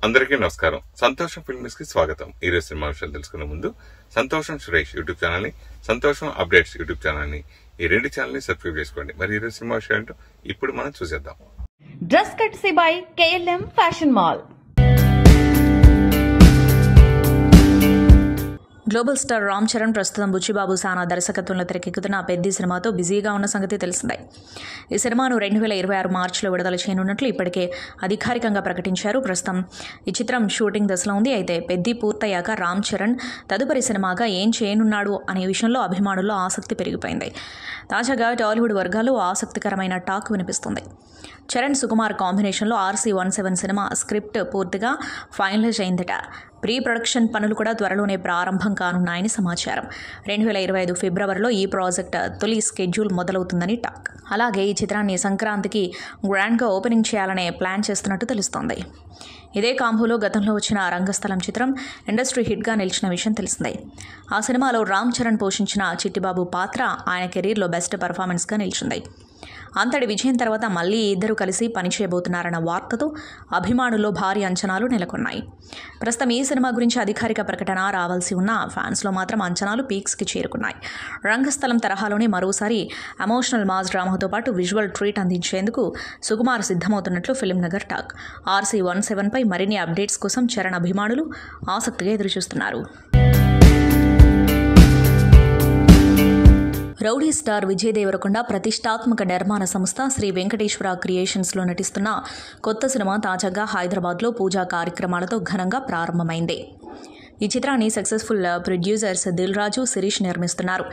అందరికీ నమస్కారం. సంతోషం ఫిల్మ్స్ కి స్వాగతం. ఈ రోజు సినిమా విషయాలు తెలుసుకునే ముందు సంతోషం సురేష్ యూట్యూబ్ ఛానల్ ని, సంతోషం అప్డేట్స్ యూట్యూబ్ ఛానల్ ని, ఈ రెండు ఛానల్ ని సబ్స్క్రైబ్ చేసుకోండి. మరి ఈ రోజు సినిమా విషయం ఏంటో ఇప్పుడు మనం చూసేద్దాం. Dress కట్సీ by KLM fashion mall. Global star Ram Charan ప్రస్తుతం బుచ్చిబాబు సానా దర్శకత్వంలో తెరకెక్కుతున్న పెద్ది సినిమాతో బిజీగా ఉన్న సంగతి తెలిసిందే. ఈ సినిమాను 2026 మార్చిలో విడుదల చేయనున్నట్లు ఇప్పటికే అధికారికంగా ప్రకటించారు. ప్రస్తుతం ఈ చిత్రం షూటింగ్ దశలో ఉంది. అయితే పెద్ది పూర్తయ్యాక రామ్ చరణ్ తదుపరి సినిమాగా ఏం చేయనున్నాడు అనే విషయంలో అభిమానుల్లో ఆసక్తి పెరిగిపోయింది. తాజాగా టాలీవుడ్ వర్గాల్లో ఆసక్తికరమైన టాక్ వినిపిస్తుంది. చరణ్ సుకుమార్ కాంబినేషన్లో RC-17 సినిమా స్క్రిప్ట్ పూర్తిగా ఫైనలైజ్ అయిందట. ప్రీ ప్రొడక్షన్ పనులు కూడా త్వరలోనే ప్రారంభం కానున్నాయని సమాచారం. 2025 ఫిబ్రవరిలో ఈ ప్రాజెక్ట్ తొలి స్కెడ్యూల్ మొదలవుతుందని టాక్. అలాగే ఈ చిత్రాన్ని సంక్రాంతికి గ్రాండ్గా ఓపెనింగ్ చేయాలనే ప్లాన్ చేస్తున్నట్టు తెలుస్తోంది. ఇదే కాంబోలో గతంలో వచ్చిన రంగస్థలం చిత్రం ఇండస్ట్రీ హిట్గా నిలిచిన విషయం తెలిసిందే. ఆ సినిమాలో రామ్ చరణ్ పోషించిన చిట్టిబాబు పాత్ర ఆయన కెరీర్లో బెస్ట్ పర్ఫార్మెన్స్గా నిలిచింది. అంతటి విజయం తర్వాత మళ్లీ ఇద్దరు కలిసి పనిచేయబోతున్నారన్న వార్తతో అభిమానుల్లో భారీ అంచనాలు నెలకొన్నాయి. ప్రస్తుతం ఈ సినిమా గురించి అధికారిక ప్రకటన రావాల్సి ఉన్న ఫ్యాన్స్లో మాత్రం అంచనాలు పీక్స్కి చేరుకున్నాయి. రంగస్థలం తరహాలోనే మరోసారి ఎమోషనల్ మాస్ డ్రామాతో పాటు విజువల్ ట్రీట్ అందించేందుకు సుకుమార్ సిద్ధమవుతున్నట్లు ఫిల్మ్ నగర్ టాక్. RC-17 పై మరిన్ని అప్డేట్స్ కోసం చరణ్ అభిమానులు ఆసక్తిగా ఎదురుచూస్తున్నారు. రౌడీ స్టార్ విజయ్ దేవరకొండ ప్రతిష్టాత్మక నిర్మాణ సంస్థ శ్రీ వెంకటేశ్వర క్రియేషన్స్లో నటిస్తున్న కొత్త సినిమా తాజాగా హైదరాబాద్లో పూజా కార్యక్రమాలతో ఘనంగా ప్రారంభమైంది. ఈ చిత్రాన్ని సక్సెస్ఫుల్ ప్రొడ్యూసర్స్ దిల్ రాజు, శిరీష్ నిర్మిస్తున్నారు.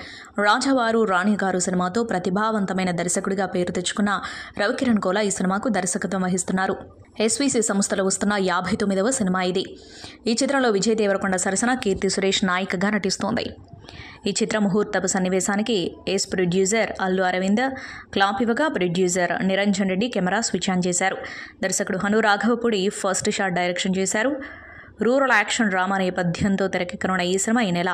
రాజావారు రాణిగారు సినిమాతో ప్రతిభావంతమైన దర్శకుడిగా పేరు తెచ్చుకున్న రవికిరణ్ కోలా ఈ సినిమాకు దర్శకత్వం వహిస్తున్నారు. SVC సంస్థలో వస్తున్న 59వ సినిమా ఇది. ఈ చిత్రంలో విజయ్ దేవరకొండ సరసన కీర్తి సురేష్ నాయికగా నటిస్తోంది. ఈ చిత్ర ముహూర్తపు సన్నివేశానికి ఏస్ ప్రొడ్యూసర్ అల్లు అరవింద్ క్లాప్ ఇవ్వగా producer Niranjan Reddy camera switch on చేశారు. దర్శకుడు Hanu Raghavapudi first shot direction చేశారు. రూరల్ యాక్షన్ డ్రామా నేపథ్యంతో తెరకెక్కనున్న ఈ సినిమా ఈ నెల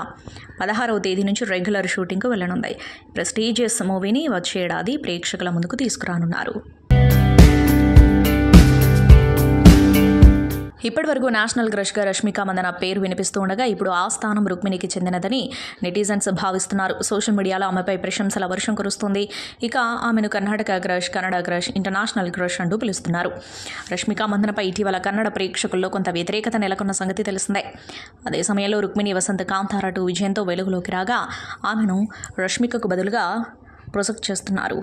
16వ తేదీ నుంచి రెగ్యులర్ షూటింగ్కు వెళ్లనుంది. ప్రెస్టీజియస్ మూవీని వచ్చే ఏడాది ప్రేక్షకుల ముందుకు తీసుకురానున్నారు. ఇప్పటివరకు నేషనల్ క్రష్గా రష్మిక మందన పేరు వినిపిస్తూ ఉండగా ఇప్పుడు ఆ స్థానం రుక్మిణికి చెందినదని నెటిజన్స్ భావిస్తున్నారు. సోషల్ మీడియాలో ఆమెపై ప్రశంసల వర్షం కురుస్తుంది. ఇక ఆమెను Karnataka crush, Kannada crush, international crush అంటూ పిలుస్తున్నారు. రష్మిక మందనపై ఇటీవల కన్నడ ప్రేక్షకుల్లో కొంత వ్యతిరేకత నెలకొన్న సంగతి తెలిసిందే. అదే సమయంలో రుక్మిణి వసంత్ కాంతారా 2 విజయంతో వెలుగులోకి రాగా ఆమెను రష్మికకు బదులుగా ప్రొజెక్ట్ చేస్తున్నారు.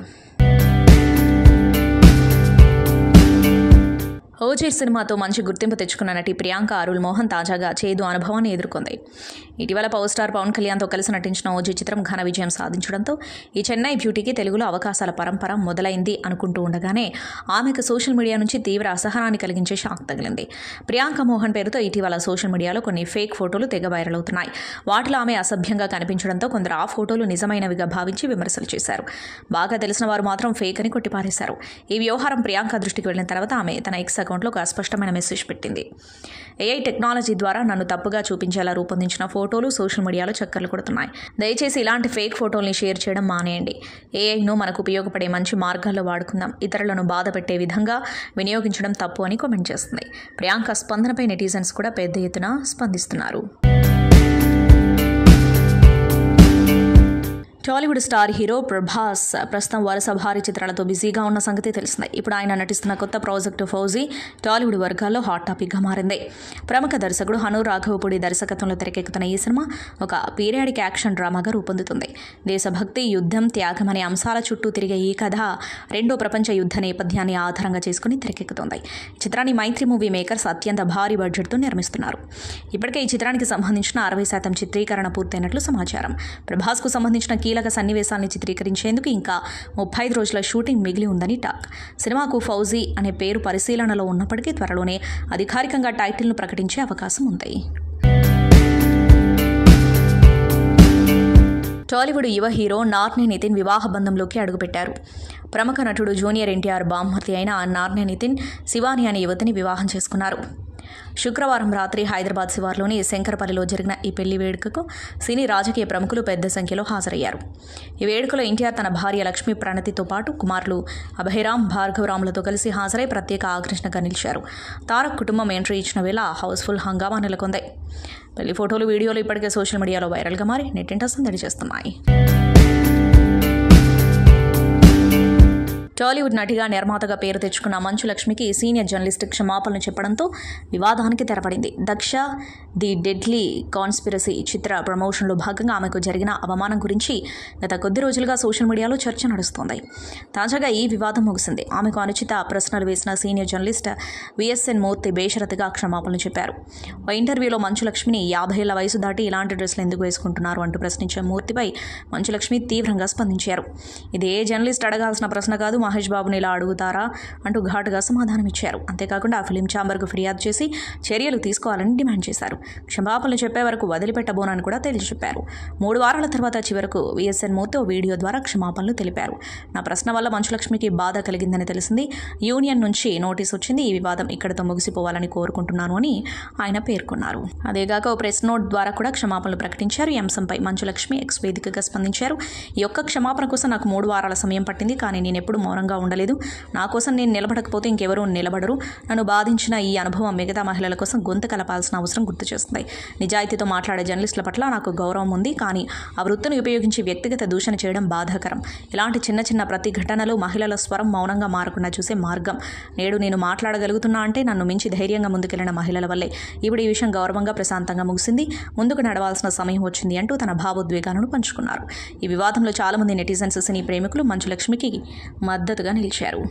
ఓజీ సినిమాతో మంచి గుర్తింపు తెచ్చుకున్న నటి ప్రియాంక అరుల్ మోహన్ తాజాగా చేదు అనుభవాన్ని ఎదుర్కొంది. ఇటీవల పవర్ స్టార్ పవన్ కళ్యాణ్తో కలిసి నటించిన ఓజీ చిత్రం ఘన విజయం సాధించడంతో ఈ చెన్నై బ్యూటీకి తెలుగులో అవకాశాల పరంపర మొదలైంది అనుకుంటూ ఉండగానే ఆమెకు సోషల్ మీడియా నుంచి తీవ్ర అసహనాన్ని కలిగించే షాక్ తగిలింది. ప్రియాంక మోహన్ పేరుతో ఇటీవల సోషల్ మీడియాలో కొన్ని ఫేక్ ఫోటోలు తెగ వైరల్ అవుతున్నాయి. వాటిలో ఆమె అసభ్యంగా కనిపించడంతో కొందరు ఆ ఫోటోలు నిజమైనవిగా భావించి విమర్శలు చేశారు. బాగా తెలిసిన వారు మాత్రం ఫేక్ అని కొట్టిపారేశారు. ఈ వ్యవహారం ప్రియాంక దృష్టికి వెళ్లిన తర్వాత ఆమె తన ఎక్స్ అకౌంట్లో ఒక స్పష్టమైన మెసేజ్ పెట్టింది. AI టెక్నాలజీ ద్వారా నన్ను తప్పుగా చూపించేలా రూపొందించిన ఫోటోలు సోషల్ మీడియాలో చక్కర్లు కొడుతున్నాయి. దయచేసి ఇలాంటి ఫేక్ ఫోటోల్ని షేర్ చేయడం మానేయండి. AIను మనకు ఉపయోగపడే మంచి మార్గాల్లో వాడుకుందాం. ఇతరులను బాధ పెట్టే విధంగా వినియోగించడం తప్పు అని కామెంట్ చేస్తుంది. ప్రియాంక స్పందనపై నెటిజన్స్ కూడా పెద్ద ఎత్తున స్పందిస్తున్నారు. టాలీవుడ్ స్టార్ హీరో ప్రభాస్ ప్రస్తుతం వరుస భారీ చిత్రాలతో బిజీగా ఉన్న సంగతి తెలిసిందే. ఇప్పుడు ఆయన నటిస్తున్న కొత్త ప్రాజెక్టు ఫౌజీ టాలీవుడ్ వర్గాల్లో హాట్ టాపిక్గా మారింది. ప్రముఖ దర్శకుడు హను రాఘవపూడి దర్శకత్వంలో తెరకెక్కుతున్న ఈ సినిమా ఒక పీరియాడిక్ యాక్షన్ డ్రామాగా రూపొందుతుంది. దేశభక్తి, యుద్ధం, త్యాగం అనే అంశాల చుట్టూ తిరిగే ఈ కథ రెండో ప్రపంచ యుద్ధ నేపథ్యాన్ని ఆధారంగా చేసుకుని తెరకెక్కుతుంది. ఈ చిత్రాన్ని మైత్రి మూవీ మేకర్స్ అత్యంత భారీ బడ్జెట్తో నిర్మిస్తున్నారు. ఇప్పటికే ఈ చిత్రానికి సంబంధించిన 60% చిత్రీకరణ పూర్తయినట్లు సమాచారం. ప్రభాస్కు సంబంధించిన కీలక సన్నివేశాన్ని చిత్రీకరించేందుకు ఇంకా 35 రోజుల షూటింగ్ మిగిలి ఉందని టాక్. సినిమాకు ఫౌజీ అనే పేరు పరిశీలనలో ఉన్నప్పటికీ త్వరలోనే అధికారికంగా టైటిల్ను ప్రకటించే అవకాశం ఉంది. టాలీవుడ్ యువ హీరో నార్నే నితిన్ వివాహ బంధంలోకి అడుగుపెట్టారు. ప్రముఖ నటుడు జూనియర్ NTR బామ్మర్తి అయిన నార్నే నితిన్ శివాని అనే యువతిని వివాహం చేసుకున్నారు. శుక్రవారం రాత్రి హైదరాబాద్ శివార్లోని శంకరపల్లిలో జరిగిన ఈ పెళ్లి వేడుకకు సినీ రాజకీయ ప్రముఖులు పెద్ద సంఖ్యలో హాజరయ్యారు. ఈ వేడుకలో ఎన్టీఆర్ తన భార్య లక్ష్మీ ప్రణతితో పాటు కుమారులు అభయరామ్, భార్గవరాములతో కలిసి హాజరై ప్రత్యేక ఆకర్షణగా నిలిచారు. తారక్ కుటుంబం ఎంట్రీ ఇచ్చిన వేళ హౌస్ఫుల్ హంగామా నెలకొంది. పెళ్లి ఫోటోలు, వీడియోలు ఇప్పటికే సోషల్ మీడియాలో వైరల్గా మారి నెట్టింట సందడి చేస్తున్నాయి. టాలీవుడ్ నటిగా, నిర్మాతగా పేరు తెచ్చుకున్న మంచు లక్ష్మికి సీనియర్ జర్నలిస్ట్ క్షమాపణలు చెప్పడంతో వివాదానికి తెరపడింది. దక్ష ది డెడ్లీ కాన్స్పిరసీ చిత్ర ప్రమోషన్లో భాగంగా ఆమెకు జరిగిన అవమానం గురించి గత కొద్ది రోజులుగా సోషల్ మీడియాలో చర్చ నడుస్తోంది. తాజాగా ఈ వివాదం ముగిసింది. ఆమెకు అనుచిత ప్రశ్నలు వేసిన సీనియర్ జర్నలిస్ట్ విఎస్ఎన్ మూర్తి బేషరతుగా క్షమాపణలు చెప్పారు. ఓ ఇంటర్వ్యూలో మంచు లక్ష్మిని 50 ఏళ్ల వయసు దాటి ఇలాంటి డ్రెస్సులు ఎందుకు వేసుకుంటున్నారు అంటూ ప్రశ్నించిన మూర్తిపై మంచు లక్ష్మి తీవ్రంగా స్పందించారు. ఇది ఏ జర్నలిస్ట్ అడగాల్సిన ప్రశ్న కాదు, మహేష్ బాబుని ఇలా అడుగుతారా అంటూ ఘాటుగా సమాధానమిచ్చారు. అంతేకాకుండా ఆ ఫిలిం ఛాంబర్కు ఫిర్యాదు చేసి చర్యలు తీసుకోవాలని డిమాండ్ చేశారు. క్షమాపణలు చెప్పే వరకు వదిలిపెట్టబోనని కూడా తేల్చి చెప్పారు. 3 వారాల తర్వాత చివరకు విఎస్ఎన్ మూర్తి వీడియో ద్వారా క్షమాపణలు తెలిపారు. నా ప్రశ్న వల్ల మంచులక్ష్మికి బాధ కలిగిందని తెలిసింది. యూనియన్ నుంచి నోటీస్ వచ్చింది. ఈ వివాదం ఇక్కడితో ముగిసిపోవాలని కోరుకుంటున్నాను అని ఆయన పేర్కొన్నారు. అదేగాక ఓ ప్రెస్ నోట్ ద్వారా కూడా క్షమాపణలు ప్రకటించారు. ఈ అంశంపై మంచులక్ష్మి ఎక్స్ వేదికగా స్పందించారు. ఈ ఒక్క క్షమాపణ కోసం నాకు 3 వారాల సమయం పట్టింది. కానీ నేను ఎప్పుడు మౌనంగా ఉండలేదు. నా కోసం నేను నిలబడకపోతే ఇంకెవరూ నిలబడరు. నన్ను బాధించిన ఈ అనుభవం మిగతా మహిళల కోసం గొంతు కలపాల్సిన అవసరం గుర్తు చేస్తుంది. నిజాయితీతో మాట్లాడే జర్నలిస్టుల పట్ల నాకు గౌరవం ఉంది. కానీ ఆ వృత్తిని ఉపయోగించి వ్యక్తిగత దూషణ చేయడం బాధాకరం. ఇలాంటి చిన్న చిన్న ప్రతిఘటనలు మహిళల స్వరం మౌనంగా మారకుండా చూసే మార్గం. నేడు నేను మాట్లాడగలుగుతున్నా అంటే నన్ను మించి ధైర్యంగా ముందుకెళ్లిన మహిళల వల్లే. ఇప్పుడు ఈ విషయం గౌరవంగా ప్రశాంతంగా ముగిసింది. ముందుకు నడవాల్సిన సమయం వచ్చింది అంటూ తన భావోద్వేగాలను పంచుకున్నారు. ఈ వివాదంలో చాలా మంది నెటిజన్స్, సినీ ప్రేమికులు మంచు లక్ష్మికి మద్దతుగా నిలిచారు.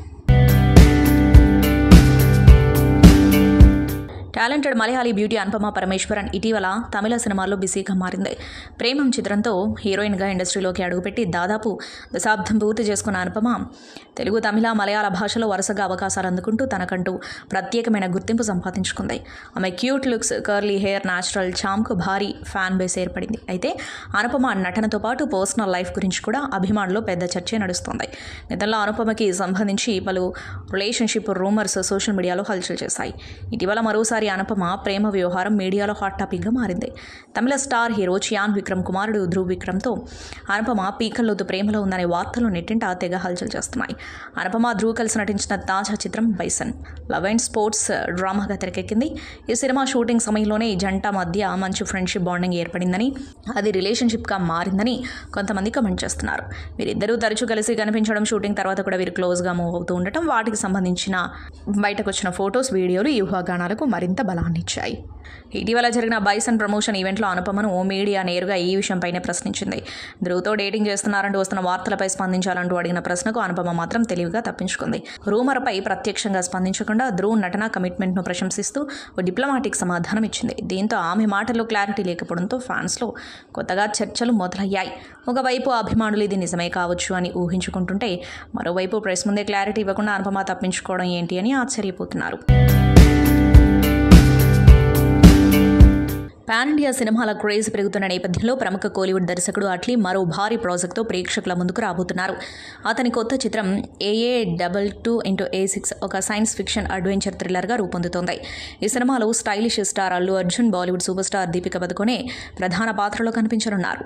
టాలెంటెడ్ మలయాళీ బ్యూటీ అనుపమ పరమేశ్వరన్ ఇటీవల తమిళ సినిమాల్లో బిజీగా మారింది. ప్రేమం చిత్రంతో హీరోయిన్గా ఇండస్ట్రీలోకి అడుగుపెట్టి దాదాపు దశాబ్దం పూర్తి చేసుకున్న అనుపమ తెలుగు, తమిళ, మలయాళ భాషలో వరుసగా అవకాశాలు అందుకుంటూ తనకంటూ ప్రత్యేకమైన గుర్తింపు సంపాదించుకుంది. ఆమె cute looks, curly hair, natural చామ్కు భారీ ఫ్యాన్ బేస్ ఏర్పడింది. అయితే అనుపమ నటనతో పాటు పర్సనల్ లైఫ్ గురించి కూడా అభిమానుల్లో పెద్ద చర్చే నడుస్తోంది. గతంలో అనుపమకి సంబంధించి పలు రిలేషన్షిప్ రూమర్స్ సోషల్ మీడియాలో హల్చల్ చేశాయి. ఇటీవల మరోసారి అనుపమ ప్రేమ వ్యవహారం మీడియాలో హాట్ టాపిక్గా మారింది. తమిళ స్టార్ హీరో చియాన్ విక్రమ్ కుమారుడు ధ్రువ్ విక్రమ్తో అనుపమ పీకల్లోతు ప్రేమలో ఉందనే వార్తలు నెట్టింట తెగ హల్చల్ చేస్తున్నాయి. అనుపమ, ధ్రువ్ కలిసి నటించిన తాజా చిత్రం బైసన్ లవ్ అండ్ స్పోర్ట్స్ డ్రామాగా తెరకెక్కింది. ఈ సినిమా షూటింగ్ సమయంలోనే ఈ జంట మధ్య మంచి ఫ్రెండ్షిప్ బాండింగ్ ఏర్పడిందని, అది రిలేషన్షిప్గా మారిందని కొంతమంది కమెంట్ చేస్తున్నారు. వీరిద్దరూ తరచూ కలిసి కనిపించడం, షూటింగ్ తర్వాత కూడా వీరు క్లోజ్గా మూవ్ అవుతూ ఉండటం, వాటికి సంబంధించిన బయటకు వచ్చిన ఫొటోస్, వీడియోలు ఈ ఊహాగానాలకు మరింత బలాన్నిచ్చాయి. ఇటీవల జరిగిన బైసన్ ప్రమోషన్ ఈవెంట్లో అనుపమను మీడియా నేరుగా ఈ విషయంపైనే ప్రశ్నించింది. ధ్రువ్తో డేటింగ్ చేస్తున్నారంటూ వస్తున్న వార్తలపై స్పందించాలంటూ అడిగిన ప్రశ్నకు అనుపమ మాత్రం తెలివిగా తప్పించుకుంది. రూమర్పై ప్రత్యక్షంగా స్పందించకుండా ధ్రువ్ నటన కమిట్మెంట్ను ప్రశంసిస్తూ ఓ డిప్లొమాటిక్ సమాధానం ఇచ్చింది. దీంతో ఆమె మాటల్లో క్లారిటీ లేకపోవడంతో ఫ్యాన్స్లో కొత్తగా చర్చలు మొదలయ్యాయి. ఒకవైపు అభిమానులు ఇది నిజమే కావచ్చు అని ఊహించుకుంటుంటే, మరోవైపు ప్రెస్ ముందే క్లారిటీ ఇవ్వకుండా అనుపమ తప్పించుకోవడం ఏంటి అని ఆశ్చర్యపోతున్నారు. పాన్ ఇండియా సినిమాల క్రేజ్ పెరుగుతున్న నేపథ్యంలో ప్రముఖ కోలీవుడ్ దర్శకుడు అట్లీ మరో భారీ ప్రాజెక్టుతో ప్రేక్షకుల ముందుకు రాబోతున్నారు. అతని కొత్త చిత్రం AA22X ఒక సైన్స్ ఫిక్షన్ అడ్వెంచర్ థ్రిల్లర్గా రూపొందుతోంది. ఈ సినిమాలో stylish star Allu Arjun, Bollywood super star Deepika Padukone ప్రధాన పాత్రలో కనిపించనున్నారు.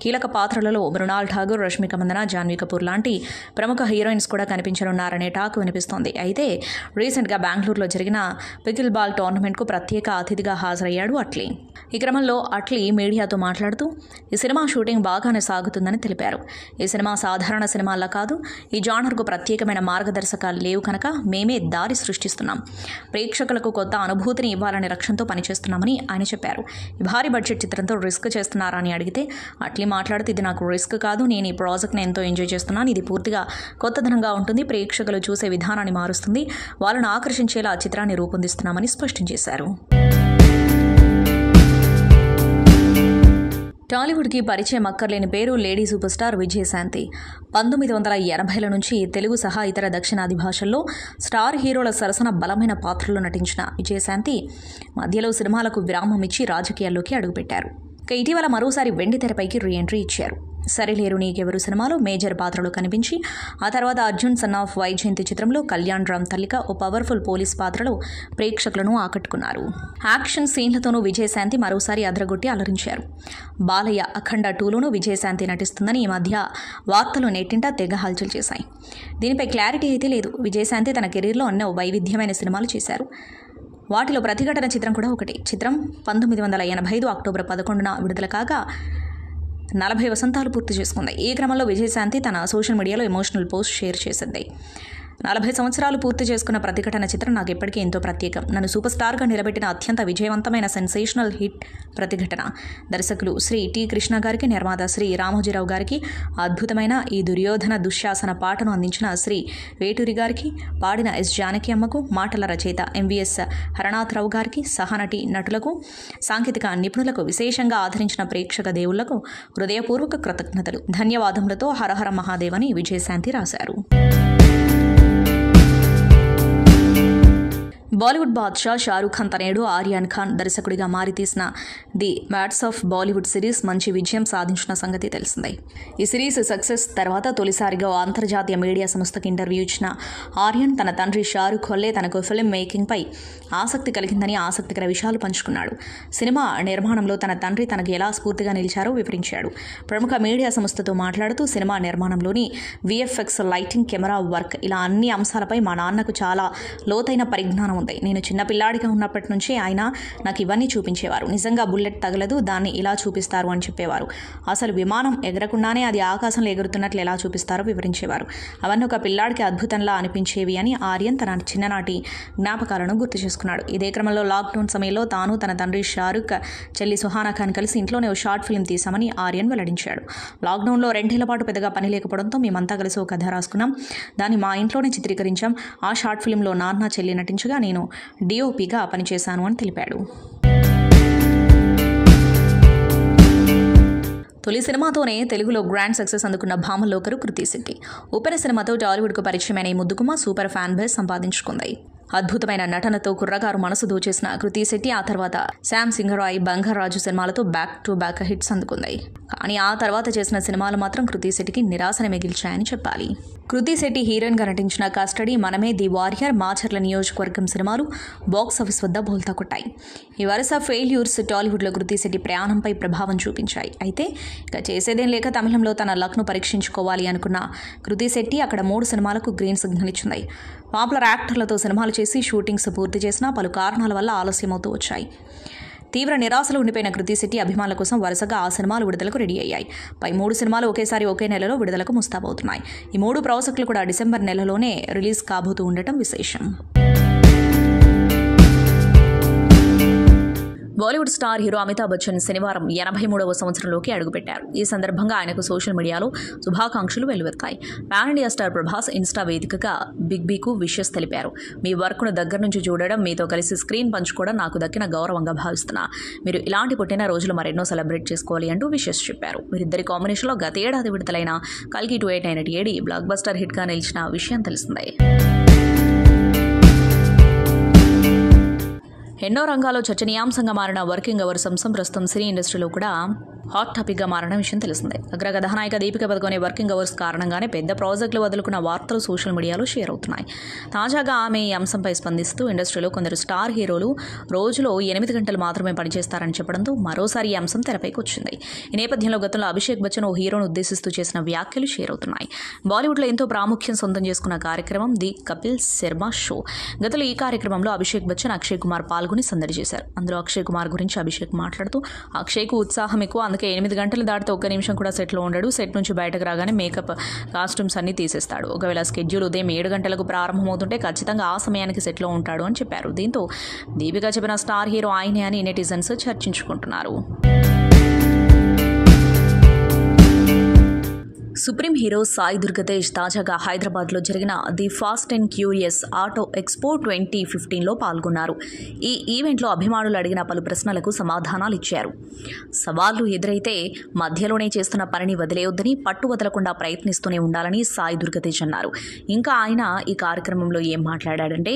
కీలక పాత్రలలో మృణాల్ ఠాగూర్, రష్మిక మందన, జాన్వీ కపూర్ లాంటి ప్రముఖ హీరోయిన్స్ కూడా కనిపించనున్నారనే టాక్ వినిపిస్తోంది. అయితే రీసెంట్గా బెంగళూరులో జరిగిన పికిల్ బాల్ టోర్నమెంట్కు ప్రత్యేక అతిథిగా హాజరయ్యాడు అట్లీ. ఈ క్రమంలో అట్లీ మీడియాతో మాట్లాడుతూ ఈ సినిమా షూటింగ్ బాగానే సాగుతుందని తెలిపారు. ఈ సినిమా సాధారణ సినిమాలా కాదు, ఈ జానర్కు ప్రత్యేకమైన మార్గదర్శకాలు లేవు కనుక మేమే దారి సృష్టిస్తున్నాం. ప్రేక్షకులకు కొత్త అనుభూతిని ఇవ్వాలనే లక్ష్యంతో పనిచేస్తున్నామని ఆయన చెప్పారు. ఈ భారీ బడ్జెట్ చిత్రంతో రిస్క్ చేస్తున్నారా అని అడిగితే అట్లీ మాట్లాడుతూ ఇది నాకు రిస్క్ కాదు, నేను ఈ ప్రాజెక్ట్ని ఎంతో ఎంజాయ్ చేస్తున్నాను. ఇది పూర్తిగా కొత్తదనంగా ఉంటుంది, ప్రేక్షకులు చూసే విధానాన్ని మారుస్తుంది, వాళ్ళను ఆకర్షించేలా చిత్రాన్ని రూపొందిస్తున్నామని స్పష్టం చేశారు. టాలీవుడ్కి పరిచయం అక్కర్లేని పేరు లేడీ సూపర్ స్టార్ విజయశాంతి. 1980ల నుంచి తెలుగు సహా ఇతర దక్షిణాది భాషల్లో స్టార్ హీరోల సరసన బలమైన పాత్రలో నటించిన విజయశాంతి మధ్యలో సినిమాలకు విరామం ఇచ్చి రాజకీయాల్లోకి అడుగుపెట్టారు. ఇటీవల మరోసారి వెండి తెరపైకి రీ ఎంట్రీ ఇచ్చారు. సరిలేరు నీకెవరు సినిమాలో మేజర్ పాత్రలో కనిపించి ఆ తర్వాత అర్జున్ సన్ ఆఫ్ వైజయంతి చిత్రంలో కళ్యాణ్ రామ్ తల్లిగా ఓ పవర్ఫుల్ పోలీస్ పాత్రలో ప్రేక్షకులను ఆకట్టుకున్నారు. యాక్షన్ సీన్లతోనూ విజయశాంతి మరోసారి అదరగొట్టి అలరించారు. బాలయ్య అఖండ 2లోనూ విజయశాంతి నటిస్తుందని ఈ మధ్య వార్తలు నెట్టింట తెగ హల్చల్ చేశాయి. దీనిపై క్లారిటీ అయితే లేదు. విజయశాంతి తన కెరీర్లో ఎన్నో వైవిధ్యమైన సినిమాలు చేశారు. వాటిలో ప్రతిఘటన చిత్రం కూడా ఒకటి. చిత్రం 1985 అక్టోబర్ 11న విడుదల కాగా 40 వసంతాలు పూర్తి చేసుకుంది. ఈ క్రమంలో విజయశాంతి తన సోషల్ మీడియాలో ఎమోషనల్ పోస్ట్ షేర్ చేసింది. 40 సంవత్సరాలు పూర్తి చేసుకున్న ప్రతిఘటన చిత్రం నాకు ఎప్పటికీ ఎంతో ప్రత్యేకం. నన్ను సూపర్ స్టార్గా నిలబెట్టిన అత్యంత విజయవంతమైన సెన్సేషనల్ హిట్ ప్రతిఘటన. దర్శకులు శ్రీ టి కృష్ణ గారికి, నిర్మాత శ్రీ రామోజీరావు గారికి, అద్భుతమైన ఈ దుర్యోధన దుశ్శాసన పాటను అందించిన శ్రీ వేటూరి గారికి, పాడిన ఎస్ జానకి అమ్మకు, మాటల రచయిత ఎంవిఎస్ హరనాథరావు గారికి, సహనటి నటులకు, సాంకేతిక నిపుణులకు, విశేషంగా ఆదరించిన ప్రేక్షక దేవుళ్లకు హృదయపూర్వక కృతజ్ఞతలు, ధన్యవాదములతో హరహర మహాదేవని విజయశాంతి రాశారు. బాలీవుడ్ బాద్షా షారూఖ్ ఖాన్ తనయుడు ఆర్యాన్ ఖాన్ దర్శకుడిగా మారి తీసిన the mats of Bollywood series మంచి విజయం సాధించిన సంగతి తెలిసిందే. ఈ సిరీస్ సక్సెస్ తర్వాత తొలిసారిగా ఓ అంతర్జాతీయ మీడియా సంస్థకి ఇంటర్వ్యూ ఇచ్చిన ఆర్యన్ తన తండ్రి షారూఖ్ వల్లే తనకు ఫిల్మ్ మేకింగ్పై ఆసక్తి కలిగిందని ఆసక్తికర విషయాలు పంచుకున్నాడు. సినిమా నిర్మాణంలో తన తండ్రి తనకు ఎలా స్ఫూర్తిగా నిలిచారో వివరించాడు. ప్రముఖ మీడియా సంస్థతో మాట్లాడుతూ సినిమా నిర్మాణంలోని విఎఫ్ఎక్స్, లైటింగ్, కెమెరా వర్క్ ఇలా అన్ని అంశాలపై మా నాన్నకు చాలా లోతైన పరిజ్ఞానం ఉంది. నేను చిన్న పిల్లాడిగా ఉన్నప్పటి నుంచి ఆయన నాకు ఇవన్నీ చూపించేవారు. నిజంగా బుల్లెట్ తగలదు, దాన్ని ఇలా చూపిస్తారు అని చెప్పేవారు. అసలు విమానం ఎగరకుండానే అది ఆకాశంలో ఎగురుతున్నట్లు ఎలా చూపిస్తారో వివరించేవారు. అవన్నీ ఒక పిల్లాడికి అద్భుతంలా అనిపించేవి అని ఆర్యన్ తన చిన్ననాటి జ్ఞాపకాలను గుర్తు చేసుకున్నాడు. ఇదే క్రమంలో లాక్డౌన్ సమయంలో తాను, తన తండ్రి షారూఖ్, చెల్లి సుహానా ఖాన్ కలిసి ఇంట్లోనే ఓ షార్ట్ ఫిల్మ్ తీశామని ఆర్యన్ వెల్లడించాడు. లాక్డౌన్లో 2 ఏళ్ల పాటు పెద్దగా పని లేకపోవడంతో మేమంతా కలిసి ఒక కథ రాసుకున్నాం. దాన్ని మా ఇంట్లోనే చిత్రీకరించాం. ఆ షార్ట్ ఫిల్మ్లో నాన్న, చెల్లి నటించగా నేను డిఓపిగా పనిచేశాను అని తెలిపాడు. తొలి సినిమాతోనే తెలుగులో గ్రాండ్ సక్సెస్ అందుకున్న భామల్లో ఒకరు కృతి శెట్టి. ఉపెన సినిమాతో టాలీవుడ్కు పరిచయమైన ఈ ముద్దుగుమ్మ సూపర్ ఫ్యాన్ బేస్ సంపాదించుకుంది. అద్భుతమైన నటనతో కుర్రగారు మనసు దోచేసిన కృతి శెట్టి ఆ తర్వాత శ్యామ్ సింగరాయ్, బంగారాజు సినిమాలతో బ్యాక్ టు బ్యాక్ హిట్స్ అందుకుంది. కానీ ఆ తర్వాత చేసిన సినిమాలు మాత్రం కృతి శెట్టికి నిరాశని మిగిల్చాయని చెప్పాలి. కృతి శెట్టి హీరోయిన్గా నటించిన కస్టడీ, మనమే, ది వారియర్, మాచర్ల నియోజకవర్గం సినిమాలు బాక్స్ ఆఫీస్ వద్ద బోల్తా కొట్టాయి. ఈ వరుస ఫెయిల్యూర్స్ టాలీవుడ్లో కృతి శెట్టి ప్రయాణంపై ప్రభావం చూపించాయి. అయితే ఇక చేసేదేం లేక తమిళంలో తన లక్ను పరీక్షించుకోవాలి అనుకున్న కృతి శెట్టి అక్కడ 3 సినిమాలకు గ్రీన్ సిగ్నల్ ఇచ్చింది. పాపులర్ యాక్టర్లతో సినిమాలు చేసి షూటింగ్స్ పూర్తి చేసినా పలు కారణాల వల్ల ఆలస్యమవుతూ వచ్చాయి. తీవ్ర నిరాశలో ఉండిపోయిన కృతి శెట్టి అభిమానుల కోసం వరుసగా ఆ సినిమాలు విడుదలకు రెడీ అయ్యాయి. పై 3 సినిమాలు ఒకేసారి ఒకే నెలలో విడుదలకు ముస్తాబవుతున్నాయి. ఈ 3 ప్రాజెక్టులు కూడా డిసెంబర్ నెలలోనే రిలీజ్ కాబోతూ ఉండటం విశేషం. బాలీవుడ్ స్టార్ హీరో అమితాబ్ బచ్చన్ శనివారం 83వ సంవత్సరంలోకి అడుగుపెట్టారు. ఈ సందర్భంగా ఆయనకు సోషల్ మీడియాలో శుభాకాంక్షలు వెల్లువెత్తాయి. Pan India star Prabhas Insta వేదికగా బిగ్ బీకు విషెస్ తెలిపారు. మీ వర్క్ను దగ్గర నుంచి చూడడం, మీతో కలిసి స్క్రీన్ పంచుకోవడం నాకు దక్కిన గౌరవంగా భావిస్తున్నా. మీరు ఇలాంటి పుట్టినరోజులు మరెన్నో సెలబ్రేట్ చేసుకోవాలి అంటూ విషెస్ చెప్పారు. వీరిద్దరి కాంబినేషన్లో గత ఏడాది విడుదలైన కల్కి 2898 బ్లాక్ బస్టర్ హిట్గా నిలిచిన విషయం తెలిసిందే. ఎన్నో రంగాల్లో చర్చనీయాంశంగా మారిన వర్కింగ్ అవర్స్ అంశం ప్రస్తుతం సినీ ఇండస్ట్రీలో కూడా హాట్ టాపిక్గా మారడం విషయం తెలిసిందే. అగ్రకథానాయిక దీపిక పదుకొనే వర్కింగ్ అవర్స్ కారణంగానే పెద్ద ప్రాజెక్టులు వదులుకున్న వార్తలు సోషల్ మీడియాలో షేర్ అవుతున్నాయి. తాజాగా ఆమె ఈ అంశంపై స్పందిస్తూ ఇండస్ట్రీలో కొందరు స్టార్ హీరోలు రోజులో 8 గంటలు మాత్రమే పనిచేస్తారని చెప్పడంతో మరోసారి ఈ అంశం తెరపైకి వచ్చింది. ఈ నేపథ్యంలో గతంలో అభిషేక్ బచ్చన్ ఓ హీరోను ఉద్దేశిస్తూ చేసిన వ్యాఖ్యలు షేర్ అవుతున్నాయి. బాలీవుడ్లో ఎంతో ప్రాముఖ్యం సొంతం చేసుకున్న కార్యక్రమం ది కపిల్ శర్మ షో. గతంలో ఈ కార్యక్రమంలో అభిషేక్ బచ్చన్, అక్షయ్ కుమార్ పాల్గొని సందడి చేశారు. అందులో అక్షయ్ కుమార్ గురించి అభిషేక్ మాట్లాడుతూ, అక్షయ్కు ఉత్సాహం ఎక్కువ, అందుకే 8 గంటలు దాటితే 1 నిమిషం కూడా సెట్లో ఉండడు. సెట్ నుంచి బయటకు రాగానే మేకప్, కాస్ట్యూమ్స్ అన్ని తీసేస్తాడు. ఒకవేళ స్కెడ్యూల్ ఉదయం 7 గంటలకు ప్రారంభమవుతుంటే ఖచ్చితంగా ఆ సమయానికి సెట్లో ఉంటాడు అని చెప్పారు. దీంతో దీపిక చెప్పిన స్టార్ హీరో ఆయనే అని నెటిజన్స్ చర్చించుకుంటున్నారు. సుప్రీం హీరో సాయి దుర్గతేజ్ తాజాగా హైదరాబాద్లో జరిగిన the fast and curious auto expo 2015లో పాల్గొన్నారు. ఈ ఈవెంట్లో అభిమానులు అడిగిన పలు ప్రశ్నలకు సమాధానాలు ఇచ్చారు. సవాళ్లు ఎదురైతే మధ్యలోనే చేస్తున్న పనిని వదిలేయొద్దని, పట్టు వదలకుండా ప్రయత్నిస్తూనే ఉండాలని సాయి దుర్గతేజ్ అన్నారు. ఇంకా ఆయన ఈ కార్యక్రమంలో ఏం మాట్లాడాడంటే,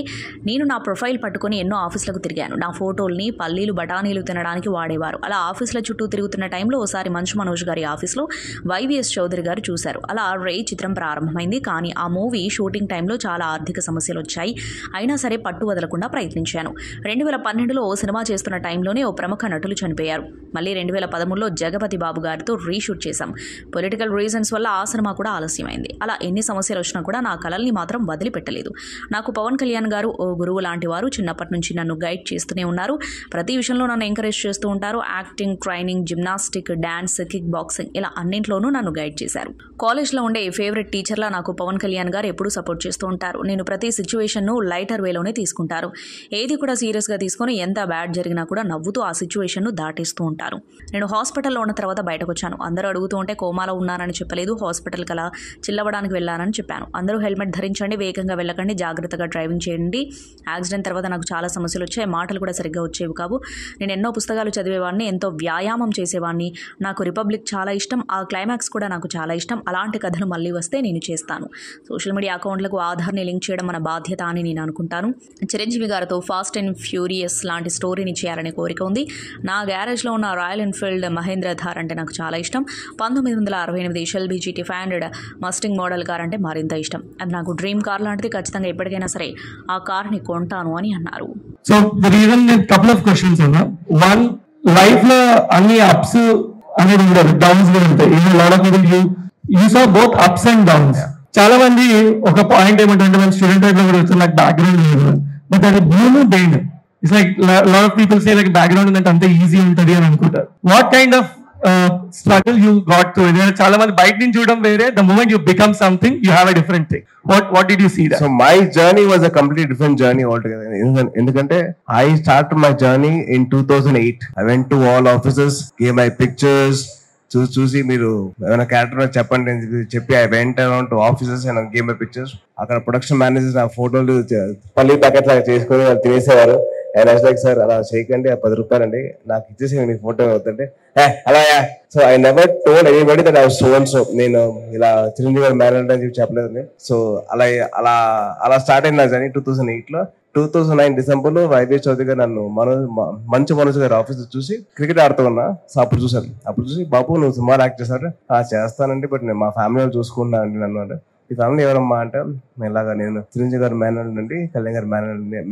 నేను నా ప్రొఫైల్ పట్టుకుని ఎన్నో ఆఫీసులకు తిరిగాను. నా ఫోటోల్ని పల్లీలు బఠానీలు తినడానికి వాడేవారు. అలా ఆఫీసుల చుట్టూ తిరుగుతున్న టైంలో ఓసారి మంచు మనోజ్ గారి ఆఫీస్లో వైవిఎస్ చౌదరి గారు చూశారు. అలా రే చిత్రం ప్రారంభమైంది. కానీ ఆ మూవీ షూటింగ్ టైంలో చాలా ఆర్థిక సమస్యలు వచ్చాయి. అయినా సరే పట్టు వదలకుండా ప్రయత్నించాను. 2012లో సినిమా చేస్తున్న టైంలోనే ఓ ప్రముఖ నటులు చనిపోయారు. మళ్ళీ 2013లో జగపతి బాబు గారితో రీషూట్ చేశాం. పొలిటికల్ రీజన్స్ వల్ల ఆ సినిమా కూడా ఆలస్యమైంది. అలా ఎన్ని సమస్యలు వచ్చినా కూడా నా కలల్ని మాత్రం వదిలిపెట్టలేదు. నాకు పవన్ కళ్యాణ్ గారు ఓ గురువు లాంటి వారు. చిన్నప్పటి నుంచి నన్ను గైడ్ చేస్తూనే ఉన్నారు. ప్రతి విషయంలో నన్ను ఎంకరేజ్ చేస్తూ ఉంటారు. Acting, training, gymnastic, dance, kick boxing ఇలా అన్నింట్లోనూ నన్ను గైడ్ చేశారు. కాలేజ్లో ఉండే ఫేవరెట్ టీచర్లా నాకు పవన్ కళ్యాణ్ గారు ఎప్పుడూ సపోర్ట్ చేస్తూ ఉంటారు. నేను ప్రతి సిచ్యువేషన్ను లైటర్ వేలోనే తీసుకుంటారు. ఏది కూడా సీరియస్గా తీసుకొని ఎంత బ్యాడ్ జరిగినా కూడా నవ్వుతూ ఆ సిచ్యువేషన్ను దాటేస్తూ ఉంటారు. నేను హాస్పిటల్లో ఉన్న తర్వాత బయటకు వచ్చాను. అందరూ అడుగుతూ ఉంటే కోమాలో ఉన్నానని చెప్పలేదు. హాస్పిటల్కి అలా చిల్లవడానికి వెళ్ళానని చెప్పాను. అందరూ హెల్మెట్ ధరించండి, వేగంగా వెళ్ళకండి, జాగ్రత్తగా డ్రైవింగ్ చేయండి. యాక్సిడెంట్ తర్వాత నాకు చాలా సమస్యలు వచ్చాయి. మాటలు కూడా సరిగ్గా వచ్చేవి కావు. నేను ఎన్నో పుస్తకాలు చదివేవాడిని, ఎంతో వ్యాయామం చేసేవాడిని. నాకు రిపబ్లిక్ చాలా ఇష్టం. ఆ క్లైమాక్స్ కూడా నాకు చాలా ఇష్టం. అలాంటి కథలు మళ్ళీ వస్తే నేను చేస్తాను. సోషల్ మీడియా అకౌంట్లకు ఆధార్ని లింక్ చేయడం మన బాధ్యత అని నేను అనుకుంటాను. చిరంజీవి గారితో ఫాస్ట్ అండ్ ఫ్యూరియస్ లాంటి స్టోరీని చేయాలనే కోరిక ఉంది. నా గ్యారేజ్లో ఉన్న రాయల్ ఎన్ఫీల్డ్ మహేంద్ర థార్ అంటే నాకు చాలా ఇష్టం. 1968 షెల్బీ GT 500 మస్టింగ్ మోడల్ కార్ అంటే మరింత ఇష్టం. అది నాకు డ్రీమ్ కార్ లాంటిది. ఖచ్చితంగా ఎప్పటికైనా సరే ఆ కార్ని కొంటాను అని అన్నారు. So the reason couple of questions అన్నా. వన్, లైఫ్ లో అన్ని అప్స్ అనేది ఉండదు, డౌన్స్ కూడా ఉంటాయి. Lot of people you saw both ups and downs. చాలా మంది ఒక పాయింట్ ఏమంటారంటే, మన స్టూడెంట్ లైఫ్ లో కూడా వచ్చిన నాకు బ్యాక్గ్రౌండ్ లేదు, బట్ అది భూమి బెయిన్. It's like lot of people say like background ఉందంటే అంత ఈజీ ఉంటుంది అని అనుకుంటారు. What kind of struggle you got through? చాలా మంది బయట నుంచి చూడడం వేరే, the moment you become something you have a different thing. What did you see that? So my journey was a completely different journey altogether. ఎందుకంటే I started my journey in 2008. I went to all offices, gave my pictures, చూసి మీరు ఏమైనా character చెప్పండి అని చెప్పి I went around to offices and gave my pictures. అక్కడ production managers నా ఫోటోలు పల్లీ ప్యాకెట్ లాగా చేసుకొని వాళ్ళు తినేసేవారు. And I was like, sir అలా చేయకండి, ₹10 అండి, నాకు ఇచ్చేసి మీకు ఫోటో అవుతుంటే అలాయా. So I never told anybody that I was so and so. నేను ఇలా చిరంజీవి గారు మేనేజర్ అని చెప్పి చెప్పలేదండి. సో అలా స్టార్ట్ అయింది నా జర్నీ 2008లో. 2009 డిసెంబర్లో వైవిఎస్ చౌదరి గారు నన్ను మంచు మనోజ్ గారి ఆఫీస్ చూసి క్రికెట్ ఆడుతూ ఉన్నా. సో అప్పుడు చూసాను. అప్పుడు చూసి, బాబు నువ్వు సినిమాలు యాక్ట్ చేస్తాడు? చేస్తానండి, బట్ నేను మా ఫ్యామిలీ చూసుకున్నాను అండి నన్ను. అంటే ఈ ఫ్యామిలీ ఎవరమ్మా అంటే, నేను చిరంజీవి గారు మేనల్ నుండి కళ్యాణ్ గారు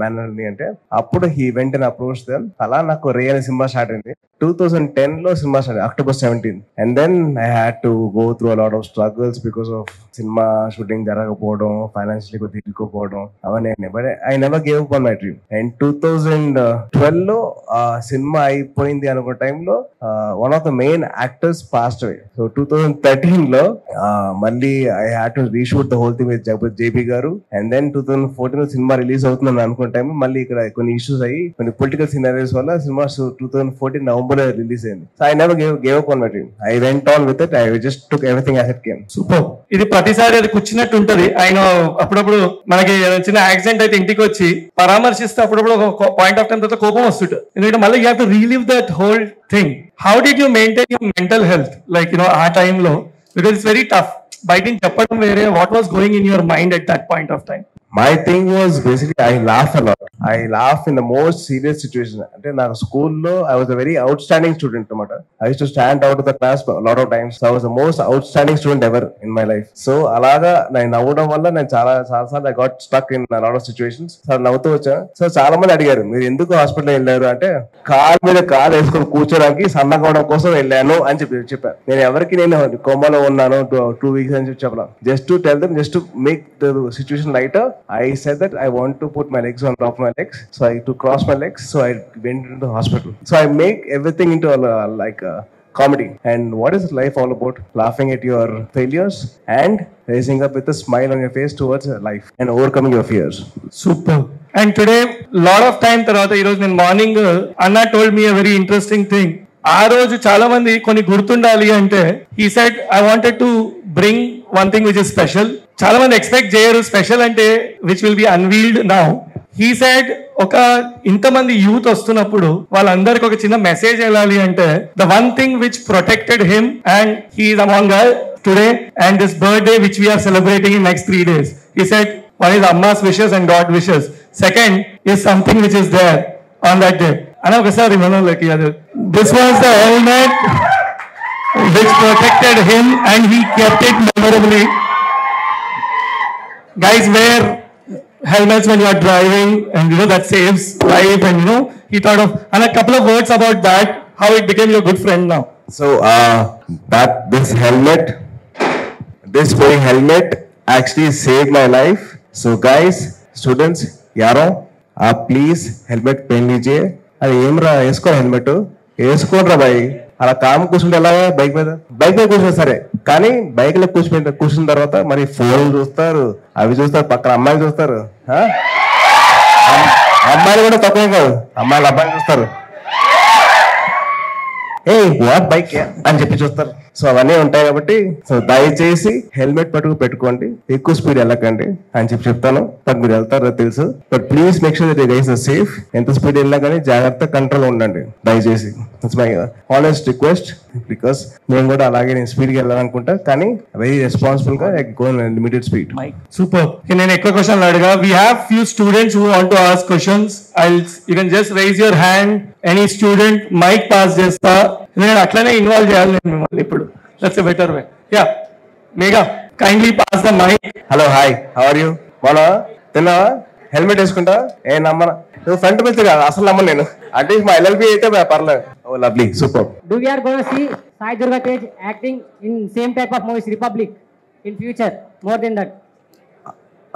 మేనల్ని అంటే, అప్పుడు హీ వెంట అప్రోచ్ దెమ్. అలా నాకు రే అనే సినిమా స్టార్ట్ అయింది. 2010లో cinema start, October 17. And then I had to go through a lot of struggles because of cinema shooting జరగకపోవడం, ఫైనాన్షియలీ కొద్దిగా ఇరుక్కుపోవడం అవన్నీ. But I never gave up on my dream. And 2012లో సినిమా అయిపోయింది అనుకున్న టైంలో one of the main actors passed away. So 2013లో మళ్ళీ I had to reshoot the whole thing with JB గారు. అండ్ దెన్ 2014 సినిమా రిలీజ్ అవుతుందని అనుకున్న time మళ్ళీ ఇక్కడ కొన్ని ఇష్యూస్ అయ్యి, కొన్ని పొలిటికల్ సినారియోస్ వల్ల సినిమా 2014 నవంబర్ రిలీజ్ అయింది. So I never gave up on my dream. I went on with it. I just took everything as it came. Super. ఇది ప్రతిసారి అది కూర్చున్నట్టు ఉంటది. ఆయన అప్పుడప్పుడు మనకి చిన్న యాక్సిడెంట్ అయితే ఇంటికి వచ్చి పరామర్శిస్తే అప్పుడప్పుడు ఒక పాయింట్ ఆఫ్ టైం తర్వాత కోపం వస్తుంటుంది. ఎందుకంటే మళ్ళీ you have to relive that whole thing. How did you maintain your mental health like ఆ టైంలో? Because it's very tough. బయట చెప్పడం వేరే. What was going in your mind at that point of time? My thing was basically I laugh a lot. I laugh in the most serious situation. అంటే నాకు స్కూల్లో I was a very outstanding student అన్నమాట. I used to stand out of the class a lot of times. So I was the most outstanding student ever in my life. So అలాగా నేను నవ్వడం వల్ల నేను చాలా I got stuck in a lot of situations. So నవ్వుతూ వచ్చాను. So చాలా మంది అడిగారు, మీరు ఎందుకు హాస్పిటల్ వెళ్ళారు అంటే, కాలు మీద కాలు వేసుకొని కూర్చోడానికి సన్నగా అవడం కోసం వెళ్ళాను అని చెప్పాను. నేను ఎవరికి నేను కోమాలో ఉన్నాను 2 weeks అని చెప్పి చెప్పాను. Just to tell them, just to make the situation lighter. I said that I want to put my legs on top of my legs, so I to cross my legs, so I went into the hospital. So I make everything into like a comedy. And what is life all about? Laughing at your failures and raising up with a smile on your face towards life and overcoming your fears. Super. And today, lot of time tarvata ee roju morning Anna told me a very interesting thing. ఆ రోజు చాలా మంది కొన్ని గుర్తుండాలి అంటే, he said I wanted to bring one thing which is special. చాలా మంది expect చేయరు స్పెషల్ అంటే which will be unveiled now. He said ఒక ఇంతమంది యూత్ వస్తున్నప్పుడు వాళ్ళందరికి ఒక చిన్న మెసేజ్ వెళ్ళాలి అంటే the one thing which protected him and he is among us today and this birthday which we are celebrating in next 3 days. He said one is Amma's wishes and God wishes. Second is something which is there on that day. And ఒకసారి మనం like this was the helmet which protected him and he kept it memorably. Guys, wear helmets when you are driving and that saves life, and he thought of and a couple of words about that, how it became your good friend now. So that this very helmet actually saved my life. So guys, students, yaro please helmet పెన్ లీజియే. అది ఏమరా వేసుకో helmet వేసుకోనరా boy. అలా calm కూర్చుంటే ఎలా bike మీద కూర్చుంటే సరే, కానీ బైక్ లో కూర్చున్న తర్వాత మరి ఫోన్ చూస్తారు, అవి చూస్తారు, పక్కన అమ్మాయిలు చూస్తారు. అమ్మాయిలు కూడా తక్కువ కాదు, అమ్మాయిలు అబ్బాయిలు చూస్తారు, ఏ వాట్ బైక్ అని చెప్పి చూస్తారు. సో అవన్నీ ఉంటాయి కాబట్టి సో దయచేసి హెల్మెట్ పెట్టుకోండి, ఎక్కువ స్పీడ్ వెళ్ళకండి అని చెప్పి చెప్తాను. బట్ మీరు వెళ్తారో తెలుసు, but please make sure that guys are safe. ఎంత స్పీడ్ వెళ్ళినా కానీ జాగ్రత్త కంట్రోల్ ఉండండి దయచేసి. It's my honest request. Because నేను కూడా అలాగే నేను స్పీడ్ గా వెళ్ళాలనుకుంటా, కానీ వెరీ రెస్పాన్సిబుల్ గా గో లిమిటెడ్ స్పీడ్. సూపర్. నేను ఎక్కువ క్వశ్చన్లు అడగా. We have few students who want to ask questions. You can just raise your hand. Any student mic pass చేస్తా, నేను అట్లనే ఇన్వాల్వ్ చేయాలి నేను మిమ్మల్ని ఇప్పుడు. That's a better way. Yeah Megha, kindly pass the mic. Hello, hi, how are you? మొన్న తిన్నావా? Helmet వేసుకుంటా? ఏ నమ్మనా? నువ్వు ఫ్రంట్ బెంచ్ కాదు, అసలు నమ్మను నేను. అంటే మా LLB అయితే పర్లేదు. Oh lovely, super. Do we are going to see Sai Durga Tej acting in same type of movies, Republic, in future? More than that?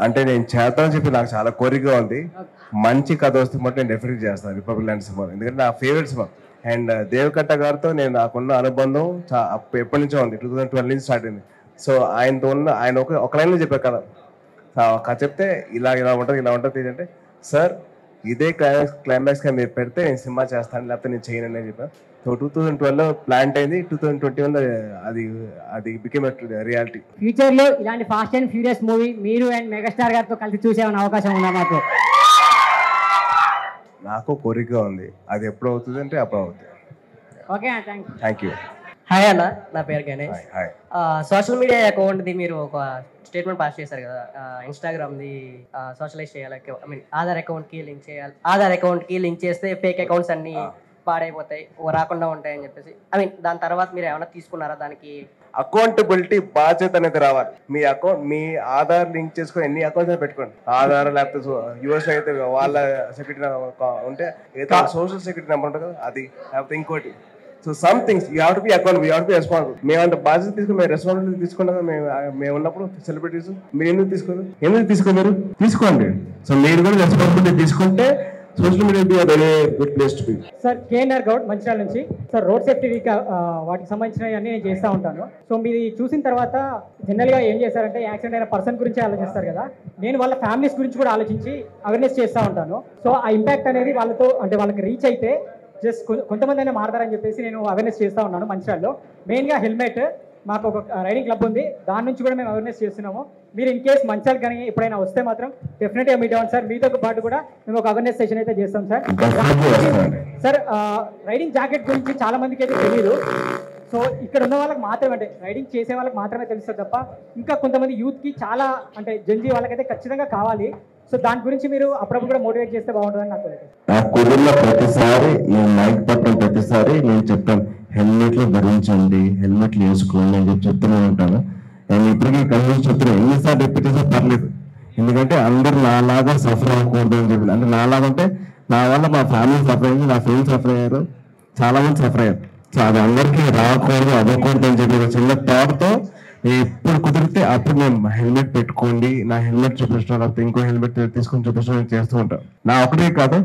అంటే నేను చేస్తానని చెప్పి నాకు చాలా కోరికగా ఉంది. మంచి కథ వస్తే మటు నేను డెఫినెట్ చేస్తాను రిపబ్లిక్ లాంటి సినిమా, ఎందుకంటే నా ఫేవరెట్ సినిమా. అండ్ దేవకట్ట గారితో నేను నాకున్న అనుబంధం ఎప్పటి నుంచో ఉంది, 2012 నుంచి స్టార్ట్ అయింది. సో ఆయనతో ఆయన ఒక లైన్లో చెప్పారు కదా, కథ చెప్తే ఇలా ఉంటుంది అంటే, సార్ ఇదే క్లైమాక్స్ గా మీరు పెడితే నేను సినిమా చేస్తాను, లేకపోతే నేను చేయను అని చెప్పాను. సో 2012 ప్లాంట్ అయింది, 2021 అది బికేమ్ రియాలిటీ. ఫ్యూచర్ లో ఇలాంటి ఫాస్ట్ అండ్ ఫ్యూరియస్ మూవీ మీరు అండ్ మెగాస్టార్ గారితో కలిసి చూసే అవకాశం ఉందా మాకు? నాకు కోరికగా ఉంది, అది ఎప్పుడు అవుతుంది అంటే అప్పుడు అవుతుంది. Okay, thank you. హాయ్ అన్న, నా పేరు గణేష్. హాయ్. సోషల్ మీడియా అకౌంట్ది మీరు ఒక స్టేట్మెంట్ పాస్ చేశారు కదా, ఇన్స్టాగ్రామ్ది సోషలైజ్ చేయాలి, ఐ మీన్ ఆధార్ అకౌంట్కి లింక్ చేయాలి. ఆధార్ అకౌంట్కి లింక్ చేస్తే ఫేక్ అకౌంట్స్ అన్ని పాడైపోతాయి, రాకుండా ఉంటాయని చెప్పేసి. ఐ మీన్ దాని తర్వాత మీరు ఏమైనా తీసుకున్నారా దానికి? అకౌంటబిలిటీ బాధ్యత అనేది రావాలి. మీ ఆధార్ లింక్ చేసుకుని ఎన్ని అకౌంట్స్ పెట్టుకోండి. ఆధార్ లేకపోతే యూఎస్ అయితే వాళ్ళ సెక్యూరిటీ ఉంటే, సోషల్ సెక్యూరిటీ నెంబర్ ఉంటుంది కదా అది, లేకపోతే ఇంకోటి. So some things you have to be account, you have to be responsible. మేము అంత బాధ్యత తీసుకుని మేము రెస్పాన్సిబిలిటీ తీసుకున్నాం. మేము ఉన్నప్పుడు సెలబ్రిటీస్ మీరు ఎందుకు తీసుకోరు? తీసుకోండి. సో మీరు కూడా రెస్పాన్సిబిలిటీ తీసుకుంటే social media be very good place to be. Sir, KNR Goud, Mancherial నుంచి. సార్, రోడ్ సేఫ్టీ వీక్ వాటికి సంబంధించినవి అన్ని నేను చేస్తూ ఉంటాను. సో మీరు చూసిన తర్వాత జనరల్గా ఏం చేస్తారంటే, యాక్సిడెంట్ అయిన పర్సన్ గురించి ఆలోచిస్తారు కదా, నేను వాళ్ళ ఫ్యామిలీస్ గురించి కూడా ఆలోచించి అవేర్నెస్ చేస్తూ ఉంటాను. సో ఆ ఇంపాక్ట్ అనేది వాళ్ళతో అంటే వాళ్ళకి రీచ్ అయితే జస్ట్ కొంతమంది అయినా మారతారని చెప్పేసి నేను అవేర్నెస్ చేస్తూ ఉన్నాను మంచిర్యాలలో. మెయిన్గా హెల్మెట్, మాకు ఒక రైడింగ్ క్లబ్ ఉంది, దాని నుంచి కూడా మేము అవేర్నెస్ చేస్తున్నాము. మీరు ఇన్ కేస్ మంచిర్యాల కానీ ఎప్పుడైనా వస్తే మాత్రం డెఫినెట్గా మీట్ అవ్వండి సార్. మీతో పాటు కూడా మేము ఒక అవేర్నెస్ సెషన్ అయితే చేస్తాం సార్. సార్, రైడింగ్ జాకెట్ గురించి చాలా మందికి అయితే తెలియదు. సో ఇక్కడ ఉన్న వాళ్ళకి మాత్రమే, అంటే రైడింగ్ చేసే వాళ్ళకి మాత్రమే తెలుస్తుంది తప్ప ఇంకా కొంతమంది యూత్కి చాలా అంటే జెన్జీ వాళ్ళకైతే ఖచ్చితంగా కావాలి. సో దాని గురించి మీరు అప్పుడప్పుడు కూడా మోటివేట్ చేస్తే బాగుంటుందని నాకు కుదిరిన ప్రతిసారి నేను మైక్ పట్టిన ప్రతిసారి నేను చెప్తాను, హెల్మెట్లు ధరించండి, హెల్మెట్లు వేసుకోండి అని చెప్పి చెప్తూనే ఉంటాను. నేను ఇప్పటికీ కన్విన్స్ చెప్తున్నాను, ఎన్నిసార్లు చెప్పితే పర్లేదు, ఎందుకంటే అందరు నాలాగా సఫర్ అవ్వకూడదు అని చెప్పి. అంటే నాలాగా అంటే నా వల్ల మా ఫ్యామిలీ సఫర్ అయింది, నా ఫ్రెండ్స్ సఫర్ అయ్యారు, చాలా మంది సఫర్ అయ్యారు. సో అది అందరికీ రాకూడదు, అవ్వకూడదు అని చెప్పి చిన్న థాట్తో ఎప్పుడు కుదిరితే అప్పుడు నేను హెల్మెట్ పెట్టుకోండి, నా హెల్మెట్ చూపించడం, లేకపోతే ఇంకో హెల్మెట్ తీసుకొని చూపించడం నేను చేస్తూ ఉంటాను. నా ఒకటే కాదు,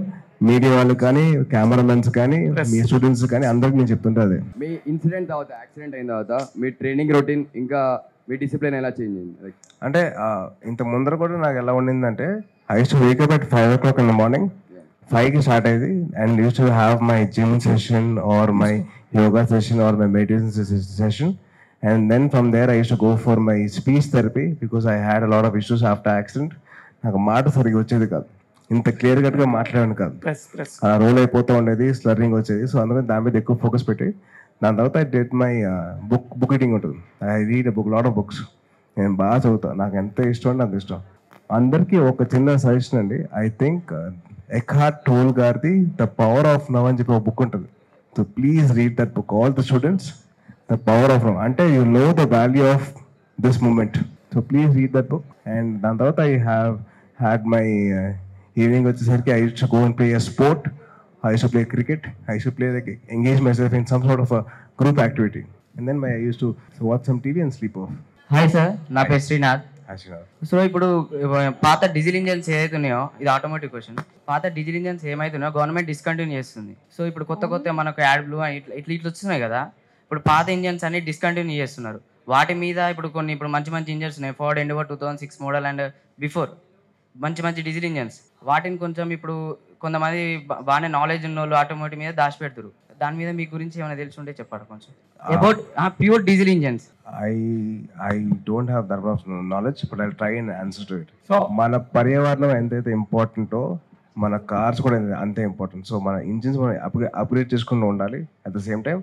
మీడియా వాళ్ళు కానీ, కెమెరామెన్స్ కానీ, మీ స్టూడెంట్స్ కానీ అందరికి నేను చెప్తుంటా. అదే మీ ఇన్సిడెంట్ తర్వాత, యాక్సిడెంట్ అయిన తర్వాత మీ ట్రైనింగ్ రొటీన్ ఇంకా మీ డిసిప్లిన్ ఎలా చేంజ్ అయింది? అంటే ఇంత ముందర కూడా నాకు ఎలా ఉండిందంటే, I use to wake up at 5 o'clock in the morning. 5కి స్టార్ట్ అయ్యేది and use to have my gym session or my yoga session or my meditation session. And then from there, I used to go for my speech therapy because I had a lot of issues after accident. నాకు మాట సరిగ్గా వచ్చేది కాదు, ఇంత clear కట్గా మాట్లాడాను కాదు, అలా రోల్ అయిపోతూ ఉండేది, స్లర్రింగ్ వచ్చేది. సో అందుకని దాని మీద ఎక్కువ ఫోకస్ పెట్టి దాని తర్వాత I did my book reading ఉంటుంది. I read lot of books. నేను బాగా చదువుతాను, నాకు ఎంత ఇష్టం అంటే అంత ఇష్టం. అందరికీ ఒక చిన్న సజెషన్ అండి. ఐ థింక్ ఎక్హార్ట్ టోల్ గారిది ద పవర్ ఆఫ్ నవ్ అని చెప్పి ఒక బుక్ ఉంటుంది. So please read that book, all the students. The power of now అంటే you know the value of this moment. So please read that book. And దాని తర్వాత I have had my evening వచ్చేసరికి I use to go and play a sport. I used to play cricket. I used to play engage myself in some sort of a group activity. And then I used to watch some TV and sleep off. Hi sir, నా పేరు Srinath. Hi, Srinath. So ఇప్పుడు పాత diesel engines ఏదైతున్నాయో, ఇది automatic question, పాత diesel engines ఏమైతున్నాయో government discontinue చేస్తుంది. So ఇప్పుడు కొత్త మనకు యాడ్ బ్లూ ఇట్లా వస్తున్నాయి కదా. ఇప్పుడు పాత ఇంజన్స్ అన్ని డిస్కంటిన్యూ చేస్తున్నారు. వాటి మీద ఇప్పుడు మంచి ఇంజన్స్ ఉన్నాయి. Ford endeavour 2006 model and before మంచి డీజిల్ ఇంజన్స్. వాటిని కొంచెం ఇప్పుడు కొంతమంది బాగానే నాలెడ్జ్ ఉన్న వాళ్ళు ఆటోమేటిక్ మీద దాచి పెడతారు. దాని మీద మీ గురించి ఏమైనా తెలిసి ఉంటే చెప్పారు కొంచెం about pure diesel engines. I don't have that much knowledge, but I'll try and answer to it. So మన పర్యావరణం ఎంతైతే ఇంపార్టెంటో మన కార్స్ కూడా అంతే ఇంపార్టెంట్. సో మన ఇంజిన్స్ మనం అప్గ్రేడ్ చేసుకుంటూ ఉండాలి. At the same time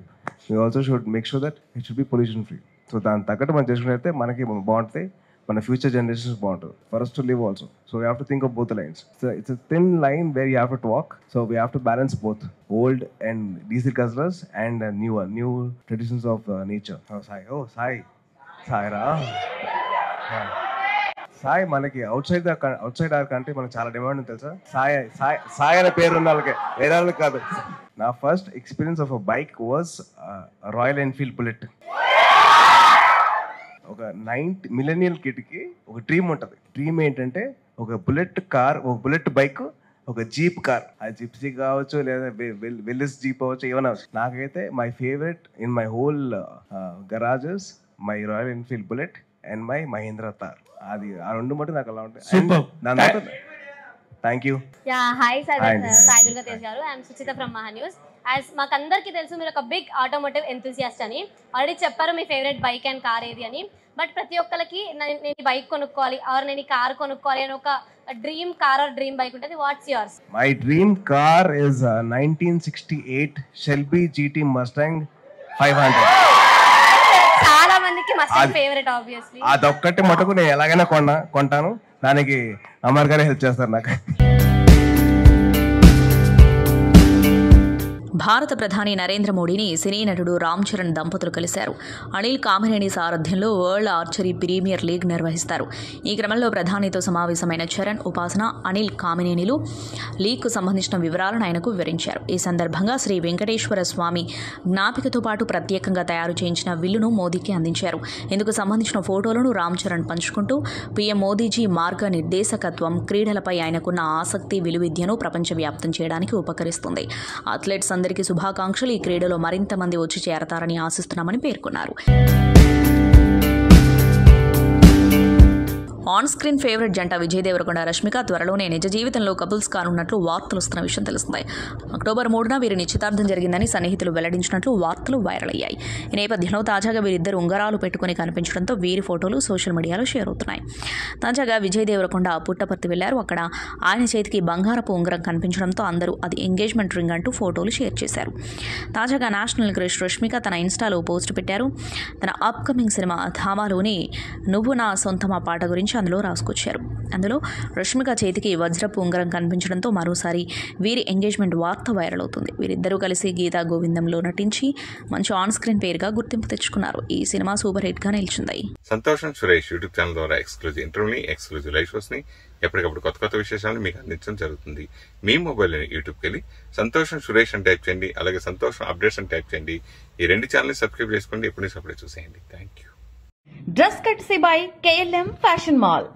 we also should make sure that it should be pollution free. So దాని తగ్గట్టు మనం చేసుకున్నైతే మనకి బాగుంటుంది, మన ఫ్యూచర్ జనరేషన్స్ బాగుంటుంది. For us to live also. So we have to think of both the lines. So it's a thin line where you have to walk. So we have to balance both old and diesel guzzlers and new traditions of nature. Sai ra. Sai మనకి out side are country మనకి చాలా demand ఉంది తెలుసా. సాయి అనే పేరు ఉన్న వాళ్ళకి, వేరే వాళ్ళకి కాదు. నా first experience of a bike was royal Enfield bullet. ఒక 90 మిలీనియల్ కిడ్కి ఒక డ్రీమ్ ఉంటుంది. డ్రీమ్ ఏంటంటే ఒక బుల్లెట్ కార్, ఒక బుల్లెట్ బైక్, ఒక జీప్ కార్. ఆ జిప్సీ కావచ్చు లేదా వెల్లిస్ జీప్ అవ్వచ్చు, ఏమైనా. నాకైతే my favourite in my whole garages my royal Enfield bullet and my Mahindra Thar. అది ఆ రెండు మటు నాకు అలా ఉంటాయి. Thank you. Hi Sai Durga Tej గారు. I'm Suchitha from Maha news. As మాకందరికీ తెలుసు మీరు ఒక బిగ్ ఆటోమోటివ్ ఎంతూసియాస్ట్ అని. ఆల్రెడీ చెప్పారు మీ ఫేవరెట్ బైక్ అండ్ కార్ ఏది అని. బట్ ప్రతి ఒక్కరికి నేను బైక్ కొనుక్కోవాలి ఆర్ నేను ఈ కార్ కొనుక్కోవాలి అని ఒక dream car or dream bike ఉంటుంది. What's yours? My dream car is 1968 Shelby GT Mustang 500. చాలా మందికి మస్టాంగ్ ఫేవరెట్ ఆబ్వియస్లీ. అదొక్కటి మటుకు నేను ఎలాగైనా కొంటాను. దానికి అమర్ గారే హెల్ప్ చేస్తారు నాకు. భారత ప్రధాని నరేంద్ర మోడీని సినీ నటుడు రామ్ చరణ్ దంపతులు కలిశారు. అనిల్ కామినేని సారథ్యంలో వరల్డ్ ఆర్చరీ ప్రీమియర్ లీగ్ నిర్వహిస్తారు. ఈ క్రమంలో ప్రధానితో సమావేశమైన చరణ్, ఉపాసన, అనిల్ కామినేనిలు లీగ్కు సంబంధించిన వివరాలను ఆయనకు వివరించారు. ఈ సందర్భంగా శ్రీ వెంకటేశ్వర స్వామి జ్ఞాపికతో పాటు ప్రత్యేకంగా తయారు చేయించిన విల్లును మోదీకి అందించారు. ఇందుకు సంబంధించిన ఫోటోలను రామ్ చరణ్ పంచుకుంటూ పీఎం మోదీజీ మార్గనిర్దేశకత్వం క్రీడలపై ఆయనకున్న ఆసక్తి, విలువిద్యను ప్రపంచవ్యాప్తం చేయడానికి ఉపకరిస్తుంది. అథ్లెట్స్ అందరికీ శుభాకాంక్షలు. ఈ క్రీడలో మరింత మంది వచ్చి చేరతారని ఆశిస్తున్నామని పేర్కొన్నారు. ఆన్ స్క్రీన్ ఫేవరెట్ జంట విజయ్ దేవరకొండ, రష్మిక త్వరలోనే నిజ జీవితంలో కపుల్స్ కానున్నట్లు వార్తలు వస్తున్న విషయం తెలుస్తుంది. అక్టోబర్ 3న వీరి నిశ్చితార్థం జరిగిందని సన్నిహితులు వెల్లడించినట్లు వార్తలు వైరల్ అయ్యాయి. ఈ నేపథ్యంలో తాజాగా వీరిద్దరు ఉంగరాలు పెట్టుకుని కనిపించడంతో వీరి ఫోటోలు సోషల్ మీడియాలో షేర్ అవుతున్నాయి. తాజాగా విజయ్ దేవరకొండ పుట్టపర్తి వెళ్లారు. అక్కడ ఆయన చేతికి బంగారపు ఉంగరం కనిపించడంతో అందరూ అది ఎంగేజ్మెంట్ రింగ్ అంటూ ఫోటోలు షేర్ చేశారు. తాజాగా నేషనల్ క్రష్ రష్మిక తన ఇన్స్టాలో పోస్ట్ పెట్టారు. తన అప్కమింగ్ సినిమా ధామాలోని నువ్వు నా సొంతమా పాట గురించి అందులో రాసుకొచ్చారు. అందులో రష్మిక చేతికి వజ్రపు ఉంగరం కనిపించడంతో మరోసారి వీరి ఎంగేజ్మెంట్ వార్త వైరల్ అవుతుంది. వీరిద్దరూ కలిసి గీతా గోవిందంలో నటించి మంచి ఆన్ స్క్రీన్ పేరుగా గుర్తింపు తెచ్చుకున్నారు. ఈ సినిమా సూపర్ హిట్ గా నిలిచింది. సంతోషం సురేష్ యూట్యూబ్ ఛానల్ ద్వారా ఎక్స్క్లూజివ్ ఇంటర్వ్యూని, ఎక్స్క్లూజివ్ లైవ్ షోస్ ని ఎప్పటికప్పుడు కొత్త విశేషాలను మీకు అందించడం జరుగుతుంది. మీ మొబైల్ యూట్యూబ్కి వెళ్ళి సంతోషం సురేష్ అని టైప్ చేయండి, అలాగే సంతోషం అప్డేట్స్ అని టైప్ చేయండి. ఈ రెండు ఛానల్ని సబ్స్క్రైబ్ చేసుకోండి. ఎప్పుడు అప్పుడే చూసేయండి. Thank you. Dress కట్సీ by KLM fashion mall.